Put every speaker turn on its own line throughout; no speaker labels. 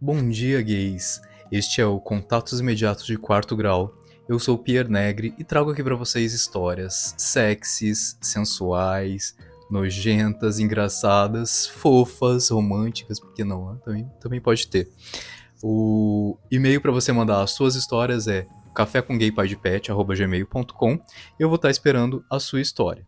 Bom dia, gays! Este é o Contatos Imediatos de Quarto Grau. Eu sou o Pierre Negri e trago aqui pra vocês histórias sexys, sensuais, nojentas, engraçadas, fofas, românticas, por que não? Também pode ter. O e-mail pra você mandar as suas histórias é cafécomgaypaidepet@gmail.com. Eu vou estar esperando a sua história.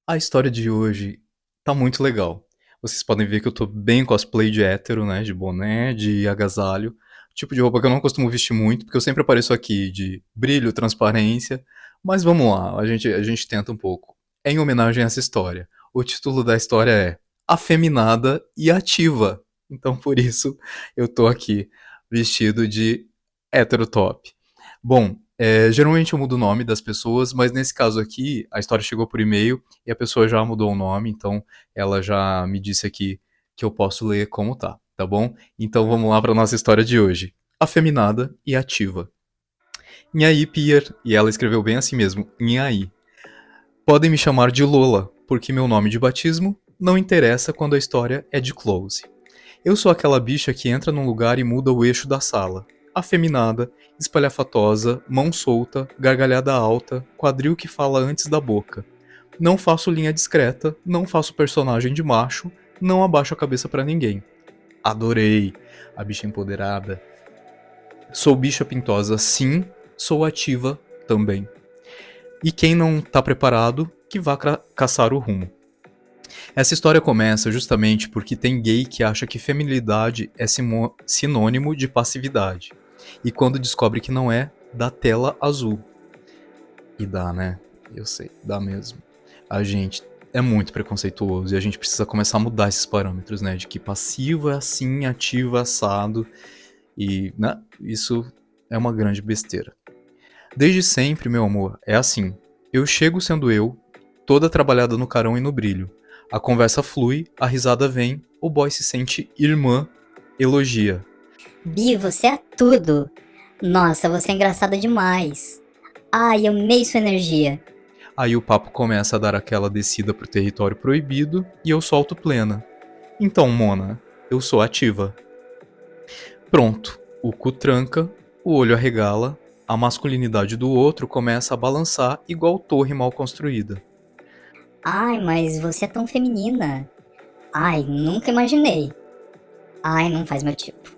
A história de hoje tá muito legal. Vocês podem ver que eu tô bem cosplay de hétero, né? De boné, de agasalho. Tipo de roupa que eu não costumo vestir muito, porque eu sempre apareço aqui de brilho, transparência. Mas vamos lá, a gente tenta um pouco. É em homenagem a essa história. O título da história é Afeminada e Ativa. Então por isso eu tô aqui vestido de hétero top. Bom, geralmente eu mudo o nome das pessoas, mas nesse caso aqui, a história chegou por e-mail e a pessoa já mudou o nome, então ela já me disse aqui que eu posso ler como tá bom? Então vamos lá para nossa história de hoje. Afeminada e ativa. Nhaí Pierre, e ela escreveu bem assim mesmo, Nhaí. Podem me chamar de Lola, porque meu nome de batismo não interessa quando a história é de close. Eu sou aquela bicha que entra num lugar e muda o eixo da sala. Afeminada, espalhafatosa, mão solta, gargalhada alta, quadril que fala antes da boca. Não faço linha discreta, não faço personagem de macho, não abaixo a cabeça pra ninguém. Adorei a bicha empoderada. Sou bicha pintosa, sim, sou ativa também. E quem não tá preparado, que vá caçar o rumo. Essa história começa justamente porque tem gay que acha que feminilidade é sinônimo de passividade. E quando descobre que não é, dá tela azul. E dá, né? Eu sei, dá mesmo. A gente é muito preconceituoso e a gente precisa começar a mudar esses parâmetros, né? De que passivo é assim, ativo é assado. E, né? Isso é uma grande besteira. Desde sempre, meu amor, é assim. Eu chego sendo eu, toda trabalhada no carão e no brilho. A conversa flui, a risada vem, o boy se sente irmã, elogia.
Bi, você é tudo. Nossa, você é engraçada demais. Ai, amei sua energia.
Aí o papo começa a dar aquela descida pro território proibido e eu solto plena. Então, Mona, eu sou ativa. Pronto, o cu tranca, o olho arregala, a masculinidade do outro começa a balançar igual torre mal construída.
Ai, mas você é tão feminina. Ai, nunca imaginei. Ai, não faz meu tipo.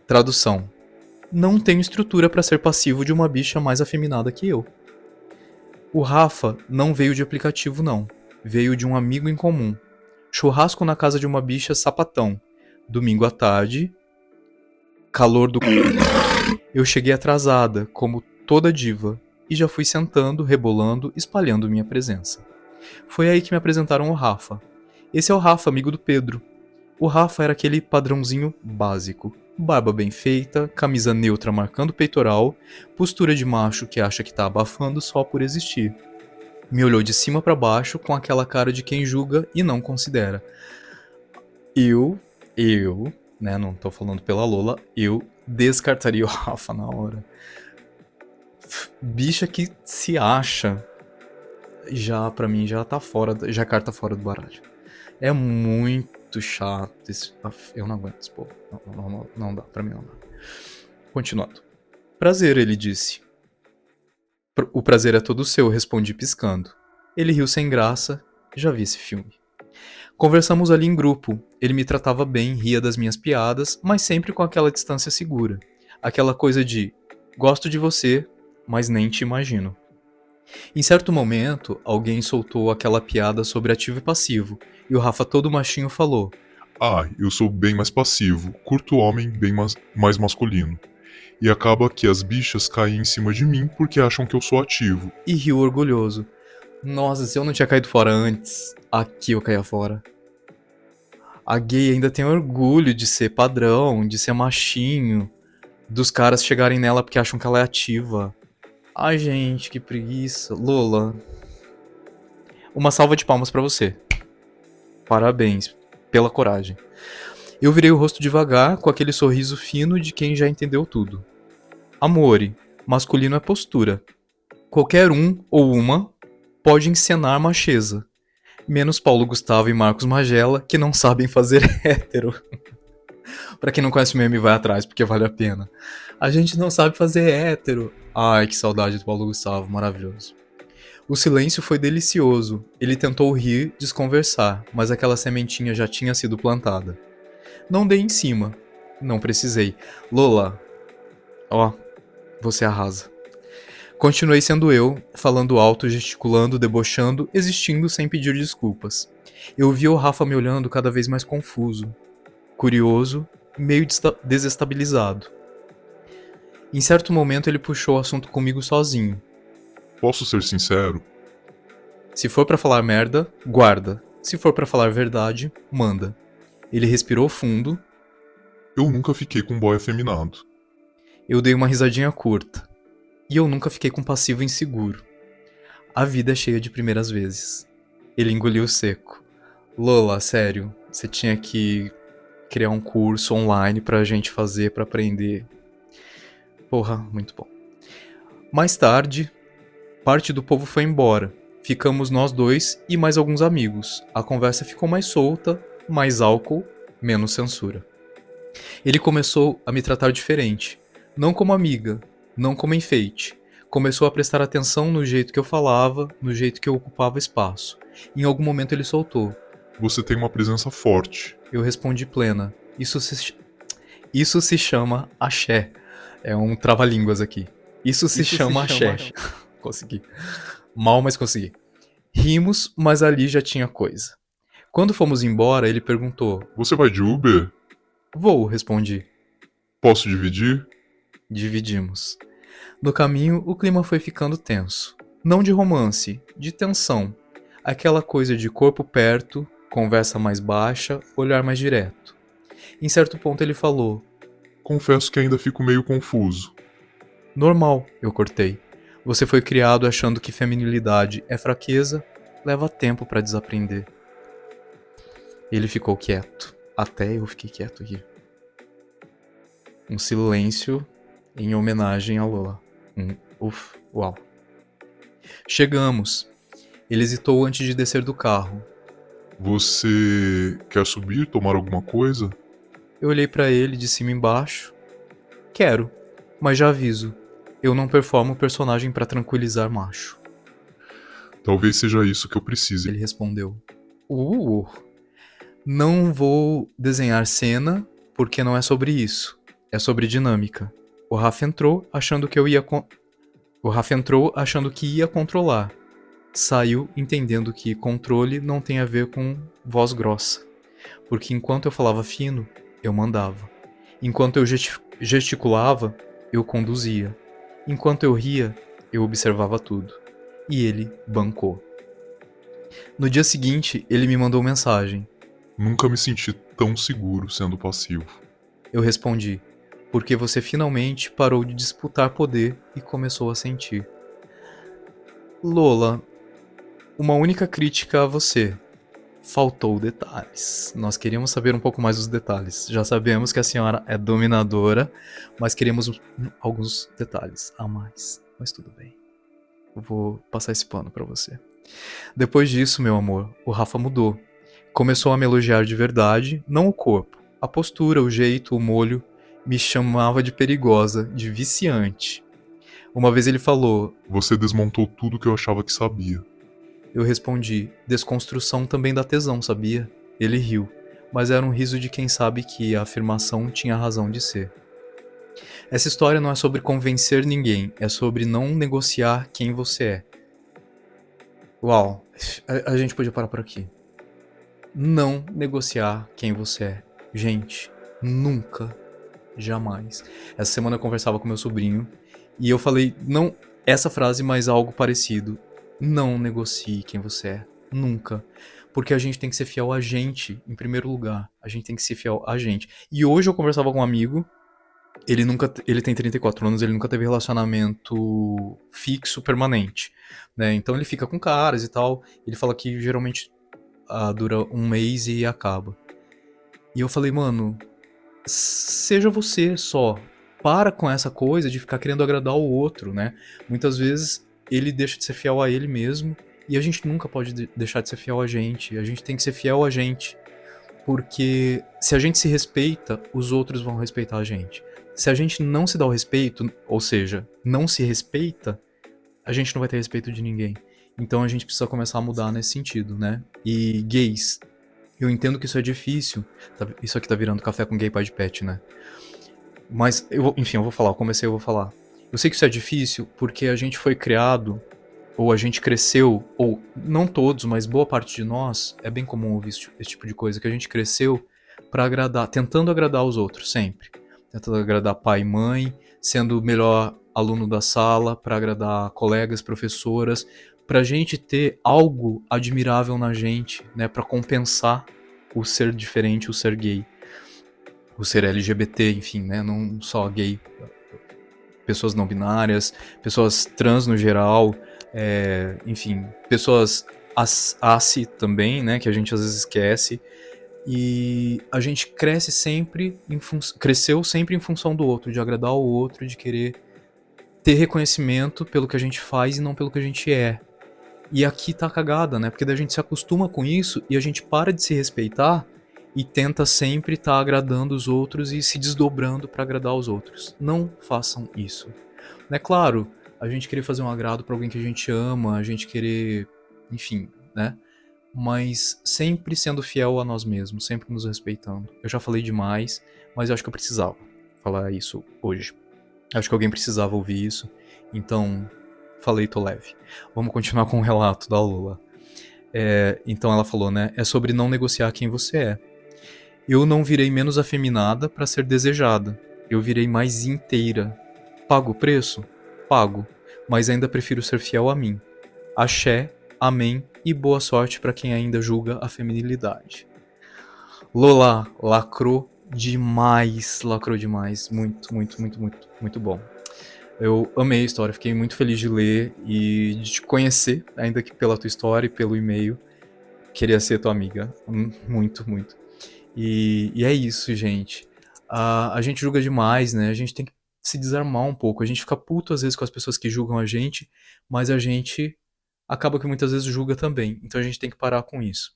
Tradução. Não tenho estrutura pra ser passivo de uma bicha mais afeminada que eu. O Rafa não veio de aplicativo não, veio de um amigo em comum. Churrasco na casa de uma bicha sapatão. Domingo à tarde, calor do eu cheguei atrasada, como toda diva, e já fui sentando, rebolando, espalhando minha presença. Foi aí que me apresentaram o Rafa. Esse é o Rafa, amigo do Pedro. O Rafa era aquele padrãozinho básico. Barba bem feita, camisa neutra marcando o peitoral, postura de macho que acha que tá abafando só por existir. Me olhou de cima pra baixo com aquela cara de quem julga e não considera. Eu, né, não tô falando pela Lola, eu descartaria o Rafa na hora. Bicha que se acha, já pra mim já tá fora, já carta fora do baralho. É muito chato eu não aguento esse povo. Não dá, pra mim não dá. Continuando. Prazer, ele disse. O prazer é todo seu, respondi piscando. Ele riu sem graça, já vi esse filme. Conversamos ali em grupo. Ele me tratava bem, ria das minhas piadas, mas sempre com aquela distância segura. Aquela coisa de gosto de você, mas nem te imagino. Em certo momento, alguém soltou aquela piada sobre ativo e passivo, e o Rafa todo machinho falou:
Ah, eu sou bem mais passivo, curto homem bem mais masculino. E acaba que as bichas caem em cima de mim porque acham que eu sou ativo.
e riu orgulhoso. Nossa, se eu não tinha caído fora antes, aqui eu caía fora. A gay ainda tem orgulho de ser padrão, de ser machinho, dos caras chegarem nela porque acham que ela é ativa. Ai, gente, que preguiça. Lola, uma salva de palmas pra você. Parabéns pela coragem. Eu virei o rosto devagar, com aquele sorriso fino de quem já entendeu tudo. Amore, masculino é postura. Qualquer um ou uma pode encenar macheza. Menos Paulo Gustavo e Marcos Magela, que não sabem fazer hétero. Pra quem não conhece o meme, vai atrás, porque vale a pena. A gente não sabe fazer hétero. Ai, que saudade do Paulo Gustavo, maravilhoso. O silêncio foi delicioso. Ele tentou rir, desconversar, mas aquela sementinha já tinha sido plantada. Não dei em cima. Não precisei. Lola, ó, você arrasa. Continuei sendo eu, falando alto, gesticulando, debochando, existindo sem pedir desculpas. Eu via o Rafa me olhando cada vez mais confuso, curioso, meio desestabilizado. Em certo momento ele puxou o assunto comigo sozinho.
Posso ser sincero?
Se for pra falar merda, guarda. Se for pra falar verdade, manda. Ele respirou fundo.
Eu nunca fiquei com um boy afeminado.
Eu dei uma risadinha curta. E eu nunca fiquei com passivo inseguro. A vida é cheia de primeiras vezes. Ele engoliu seco. Lola, sério, você tinha que criar um curso online pra gente fazer, pra aprender. Porra, muito bom. Mais tarde, parte do povo foi embora. Ficamos nós dois e mais alguns amigos. A conversa ficou mais solta, mais álcool, menos censura. Ele começou a me tratar diferente. Não como amiga, não como enfeite. Começou a prestar atenção no jeito que eu falava, no jeito que eu ocupava espaço. Em algum momento ele soltou.
Você tem uma presença forte.
Eu respondi plena. Isso se chama axé. É um trava-línguas aqui. Isso se chama axé. Consegui. Mal, mas consegui. Rimos, mas ali já tinha coisa. Quando fomos embora, ele perguntou.
Você vai de Uber?
Vou, respondi.
Posso dividir?
Dividimos. No caminho, o clima foi ficando tenso. Não de romance, de tensão. Aquela coisa de corpo perto, conversa mais baixa, olhar mais direto. Em certo ponto ele falou.
Confesso que ainda fico meio confuso.
Normal, eu cortei. Você foi criado achando que feminilidade é fraqueza, leva tempo pra desaprender. Ele ficou quieto. Até eu fiquei quieto aqui. Um silêncio em homenagem a Lola. Uau. Chegamos. Ele hesitou antes de descer do carro.
Você quer subir, tomar alguma coisa?
Eu olhei pra ele de cima embaixo. Quero, mas já aviso. Eu não performo personagem pra tranquilizar macho.
Talvez seja isso que eu precise.
Ele respondeu. Não vou desenhar cena, porque não é sobre isso. É sobre dinâmica. O Rafa entrou achando que ia controlar. Saiu entendendo que controle não tem a ver com voz grossa. Porque enquanto eu falava fino, eu mandava. Enquanto eu gesticulava, eu conduzia. Enquanto eu ria, eu observava tudo. E ele bancou. No dia seguinte, ele me mandou mensagem.
Nunca me senti tão seguro sendo passivo.
Eu respondi, porque você finalmente parou de disputar poder e começou a sentir. Lola, uma única crítica a você. Faltou detalhes. Nós queríamos saber um pouco mais dos detalhes. Já sabemos que a senhora é dominadora, mas queríamos alguns detalhes a mais. Mas tudo bem. Eu vou passar esse pano pra você. Depois disso, meu amor, o Rafa mudou. Começou a me elogiar de verdade, não o corpo. A postura, o jeito, o molho, me chamava de perigosa, de viciante. Uma vez ele falou...
Você desmontou tudo que eu achava que sabia.
Eu respondi, desconstrução também dá tesão, sabia? Ele riu, mas era um riso de quem sabe que a afirmação tinha razão de ser. Essa história não é sobre convencer ninguém, é sobre não negociar quem você é. Uau, a gente podia parar por aqui. Não negociar quem você é. Gente, nunca, jamais. Essa semana eu conversava com meu sobrinho e eu falei, não essa frase, mas algo parecido. Não negocie quem você é. Nunca. Porque a gente tem que ser fiel a gente, em primeiro lugar. A gente tem que ser fiel a gente. E hoje eu conversava com um amigo, ele tem 34 anos, ele nunca teve relacionamento fixo, permanente, né? Então ele fica com caras e tal. Ele fala que geralmente dura um mês e acaba. E eu falei, mano, seja você só. para com essa coisa de ficar querendo agradar o outro, né? Muitas vezes ele deixa de ser fiel a ele mesmo e a gente nunca pode deixar de ser fiel a gente tem que ser fiel a gente, porque se a gente se respeita, os outros vão respeitar a gente. Se a gente não se dá o respeito, ou seja, não se respeita, a gente não vai ter respeito de ninguém. Então a gente precisa começar a mudar nesse sentido, né? E gays, eu entendo que isso é difícil. Isso aqui tá virando café com gay pai de pet, né? Mas, eu vou falar, eu vou falar. Eu sei que isso é difícil porque a gente foi criado, ou a gente cresceu, ou não todos, mas boa parte de nós, é bem comum ouvir esse tipo de coisa, que a gente cresceu pra agradar, tentando agradar os outros, sempre. Tentando agradar pai e mãe, sendo o melhor aluno da sala, pra agradar colegas, professoras, pra gente ter algo admirável na gente, né, pra compensar o ser diferente, o ser gay, o ser LGBT, enfim, né, não só gay, pessoas não binárias, pessoas trans no geral, enfim, pessoas assi também, né, que a gente às vezes esquece, e a gente cresce sempre cresceu sempre em função do outro, de agradar o outro, de querer ter reconhecimento pelo que a gente faz e não pelo que a gente é. E aqui tá a cagada, né? Porque daí a gente se acostuma com isso e a gente para de se respeitar e tenta sempre estar agradando os outros e se desdobrando pra agradar os outros. Não façam isso. É claro, a gente querer fazer um agrado pra alguém que a gente ama, a gente querer, enfim, né? Mas sempre sendo fiel a nós mesmos, sempre nos respeitando. Eu já falei demais, mas eu acho que eu precisava falar isso hoje. Acho que alguém precisava ouvir isso, então falei, tô leve. Vamos continuar com o relato da Lula. Então ela falou, né? É sobre não negociar quem você é. Eu não virei menos afeminada pra ser desejada. Eu virei mais inteira. Pago o preço? Pago. Mas ainda prefiro ser fiel a mim. Axé, amém e boa sorte pra quem ainda julga a feminilidade. Lola, lacrou demais. Lacrou demais. Muito, muito, muito, muito, muito bom. Eu amei a história, fiquei muito feliz de ler e de te conhecer, ainda que pela tua história e pelo e-mail. Queria ser tua amiga. Muito, muito. E é isso, gente. A gente julga demais, né? A gente tem que se desarmar um pouco. A gente fica puto às vezes com as pessoas que julgam a gente, mas a gente acaba que muitas vezes julga também. Então a gente tem que parar com isso.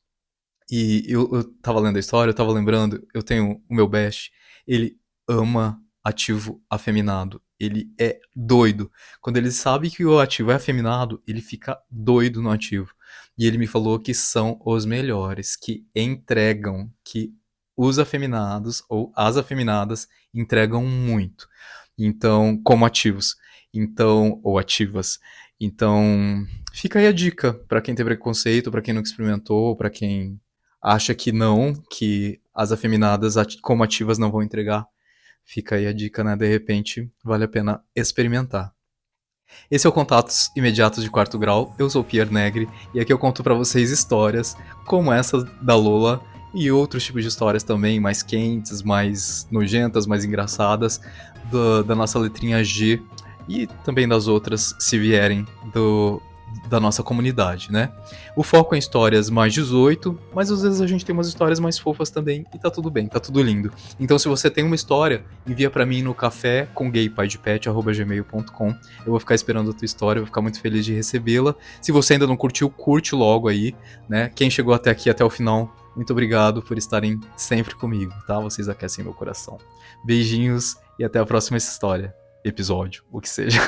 E eu tava lendo a história, eu tava lembrando, eu tenho o meu best, ele ama ativo afeminado. Ele é doido. Quando ele sabe que o ativo é afeminado, ele fica doido no ativo. E ele me falou que são os melhores, que entregam, que os afeminados ou as afeminadas entregam muito. Então, como ativos. Então, ou ativas. Então, fica aí a dica pra quem tem preconceito, pra quem nunca experimentou, pra quem acha que não, que as afeminadas como ativas não vão entregar. Fica aí a dica, né? De repente, vale a pena experimentar. Esse é o Contatos Imediatos de Quarto Grau. Eu sou o Pierre Negri e aqui eu conto pra vocês histórias como essa da Lola e outros tipos de histórias também, mais quentes, mais nojentas, mais engraçadas, da nossa letrinha G e também das outras, se vierem da nossa comunidade, né? O foco é em histórias mais 18, mas às vezes a gente tem umas histórias mais fofas também e tá tudo bem, tá tudo lindo. Então se você tem uma história, envia pra mim no café com gaypaidepet@gmail.com. Eu vou ficar esperando a tua história, vou ficar muito feliz de recebê-la. Se você ainda não curtiu, curte logo aí, né? Quem chegou até aqui, até o final, muito obrigado por estarem sempre comigo, tá? Vocês aquecem meu coração. Beijinhos e até a próxima história, episódio, o que seja.